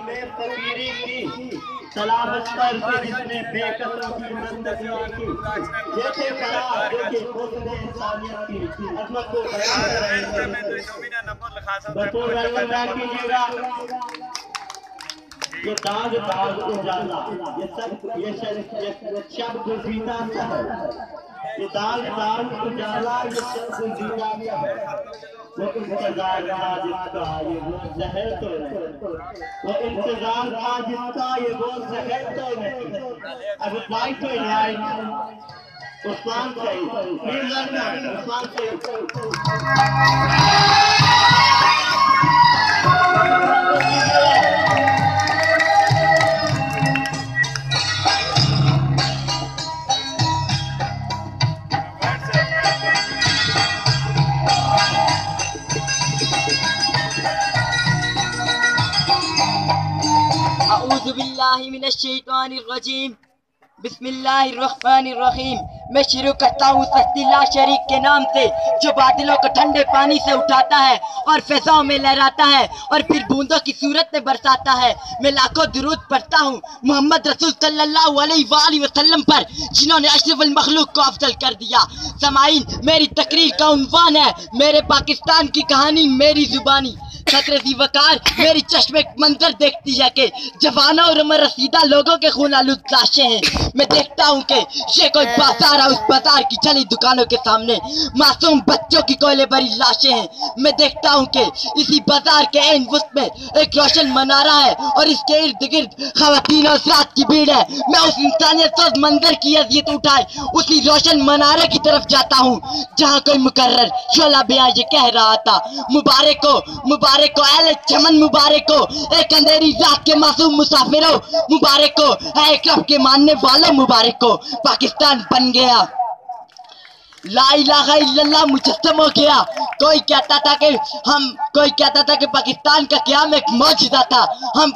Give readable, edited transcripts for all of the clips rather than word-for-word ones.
में फकीरी की सलामत पर जिसने बेकसम की बंदगी की, जैसे फराज देखे कोसने इंसानियत की अजमत को बयान कर रहे हैं। बतौर अल्लाह कीजिएगा ये दाग दाग उजाला, ये शब गुज़ीदा है, ये दाग दाग उजाला, ये शब गुज़ीदा है। वो इंतजार था जिसका ये वो जहर तो नहीं, वो इंतजार था जिसका ये वो जहर तो नहीं। अब लाइट तो उस्मान सही, प्लीज उस्मान सही। औज़ुबिल्लाहिमिनश्शैतानिर्रजीम, बिस्मिल्लाहिर्रहमानिर्रहीम। मैं शुरू करता हूँ सस्तिल्लाह शरीक के नाम से, जो बादलों को ठंडे पानी से उठाता है और फिजाओं में लहराता है और फिर बूंदों की सूरत में बरसाता है। मैं लाखों दुरूद पढ़ता हूँ मोहम्मद रसूल सल्लल्लाहु अलैहि वसल्लम पर, जिन्होंने अशरफुल मखलूक को अफजल कर दिया। समाईन, मेरी तकरीर का उन्वान है मेरे पाकिस्तान की कहानी मेरी जुबानी। खतरे दी वकार मेरी चश्मे मंजर देखती है कि जवानों और उम्र रसीदा लोगों के खून आलूद लाशें हैं। मैं देखता हूँ कि ये कोई बाजार है, उस बाजार की चली दुकानों के सामने मासूम बच्चों की कोयले भरी लाशें हैं। मैं देखता हूँ कि इसी बाजार के एन वक्त में एक रोशन मनारा है और इसके इर्द गिर्द खवातीन और रात की भीड़ है। मैं उस इंसानियत सोच मंजर की अजियत उठाए उसी रोशन मनारे की तरफ जाता हूँ जहाँ कोई मुकर्रर शोला बयां ये कह रहा था, मुबारक को अहले चमन, मुबारक को एक अंधेरी रात के मासूम मुसाफिरों, मुबारक को एक रब के मानने वालों, मुबारक को पाकिस्तान बन गया, ला इलाहा इल्लल्लाह मुजस्सम हो गया। कोई कहता था कि पाकिस्तान का क़याम एक मौजज़ा था,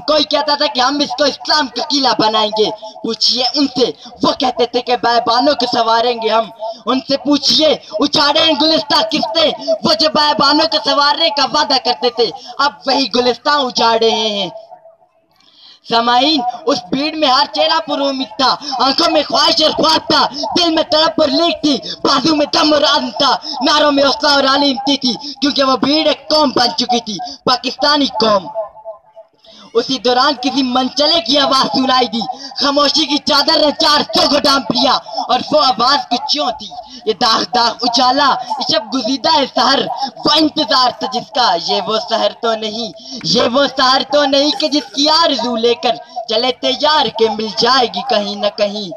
कोई कहता था कि हम इसको इस्लाम का किला बनाएंगे। पूछिए उनसे, वो कहते थे कि बैबानों को संवारेंगे हम। उनसे पूछिए उछाड़े गुलिस्तां किसने, वो जो बैबानों को संवारने का वादा करते थे अब वही गुलिस्तां उछाड़े हैं। समाईन, उस भीड़ में हर चेहरा पर उम्मीद था, आंखों में ख्वाहिश और ख्वाब था, दिल में तड़प और लीक थी, बाजू में दम और आज़म था, नारों में हौसला और आलिमती थी, क्योंकि वो भीड़ एक कौम बन चुकी थी, पाकिस्तानी कौम। उसी दौरान किसी मनचले की आवाज सुनाई दी, खामोशी की चादर ने 400 को ढांप लिया और वो आवाज कुछ यूं थी, ये दाग दाग उजाला, ये शब गुज़ीदा है सहर, वो इंतजार था जिसका, ये वो सहर तो नहीं, ये वो सहर तो नहीं कि जिसकी आरज़ू लेकर चले तैयार के मिल जाएगी कहीं न कहीं।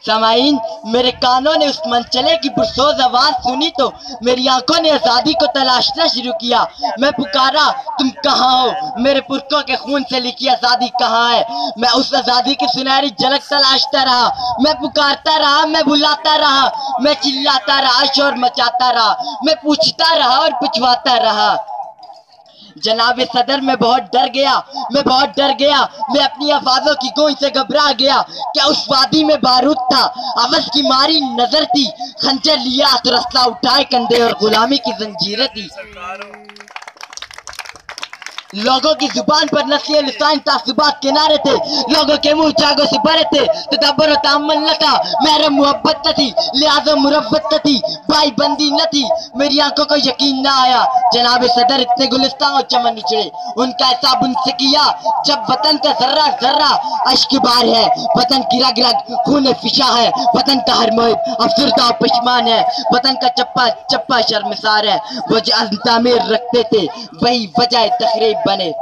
समाईन, मेरे कानों ने उस मनचले की पुरसोज आवाज सुनी तो मेरी आंखों ने आजादी को तलाशना शुरू किया। मैं पुकारा, तुम कहाँ हो? मेरे पुरखों के खून से लिखी आजादी कहाँ है? मैं उस आजादी की सुनहरी झलक तलाशता रहा, मैं पुकारता रहा, मैं बुलाता रहा, मैं चिल्लाता रहा, शोर मचाता रहा, मैं पूछता रहा और पूछवाता रहा। जनाब सदर, मैं बहुत डर गया, मैं अपनी आवाज़ों की गूंज से घबरा गया। क्या उस वादी में बारूद था? आवाज़ की मारी नजर थी, खंजर लिया तो रस्सा उठाए कंधे और गुलामी की जंजीरें थी। लोगों की जुबान पर नस्ल लिसान तासुबात के नारे थे, लोगों के मुंह जागों से भरे थे, तदब्बर और ताअम्मुल न था, महरम मोहब्बत न थी, लिहाज़ो मुरव्वत न थी, भाई बंदी न थी। मेरी आंखों को यकीन न आया, जनाब सदर इतने गुलिस्तान और चमन उछले, उनका हिसाब उनसे किया जब वतन का जर्रा जर्रा अश्क बार है, वतन की रग रग खून फिशा है, वतन का हर मोहिब अफसरदा पशमान है, वतन का चप्पा चप्पा शर्मसार है, वो जो अज़्म तामीर रखते थे वही वजह तखरीब बने।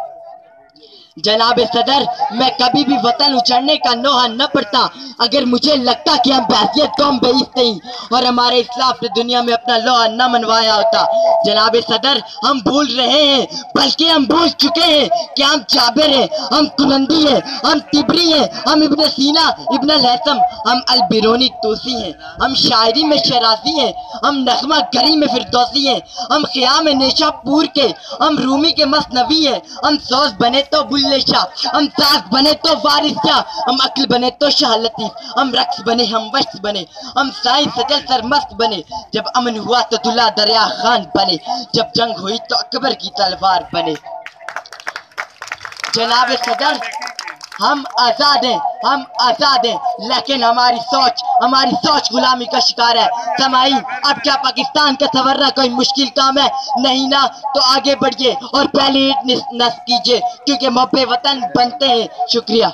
जनाब सदर, मैं कभी भी वतन उछड़ने का नोहा न पड़ता अगर मुझे लगता कि हम बहसियत कौम बेइज्जत नहीं और हमारे इस्लाफ ने दुनिया में अपना लोहा न मनवाया होता। जनाब सदर, हम भूल रहे हैं, बल्कि हम भूल चुके हैं कि हम जाबिर हैं, हम कुलंदी हैं, हम तिबरी हैं, हम इब्न सीना, इब्न लहसम, हम अल-बिरूनी तूसी हैं, हम शायरी में शराजी हैं, हम नगमा गरी में फिरदौसी हैं, हम ख़ियाम नेशापुर के, हम रूमी के मसनवी हैं, हम सौस बने तो शाह, हम सास बने तो वारिस शाह, हम अक्ल बने तो शाह लतीफ, हम रक्स बने, हम वश बने, हम साइंस सजल सरमस्त बने, जब अमन हुआ तो दुल्हा दरिया खान बने, जब जंग हुई तो अकबर की तलवार बने। जनाब सदर, हम आजाद हैं, लेकिन हमारी सोच गुलामी का शिकार है। समाईन, अब क्या पाकिस्तान का संवरना कोई मुश्किल काम है? नहीं ना, तो आगे बढ़िए और पहले ईंट नस्ब कीजिए, क्योंकि मोहब्बे वतन बनते हैं। शुक्रिया।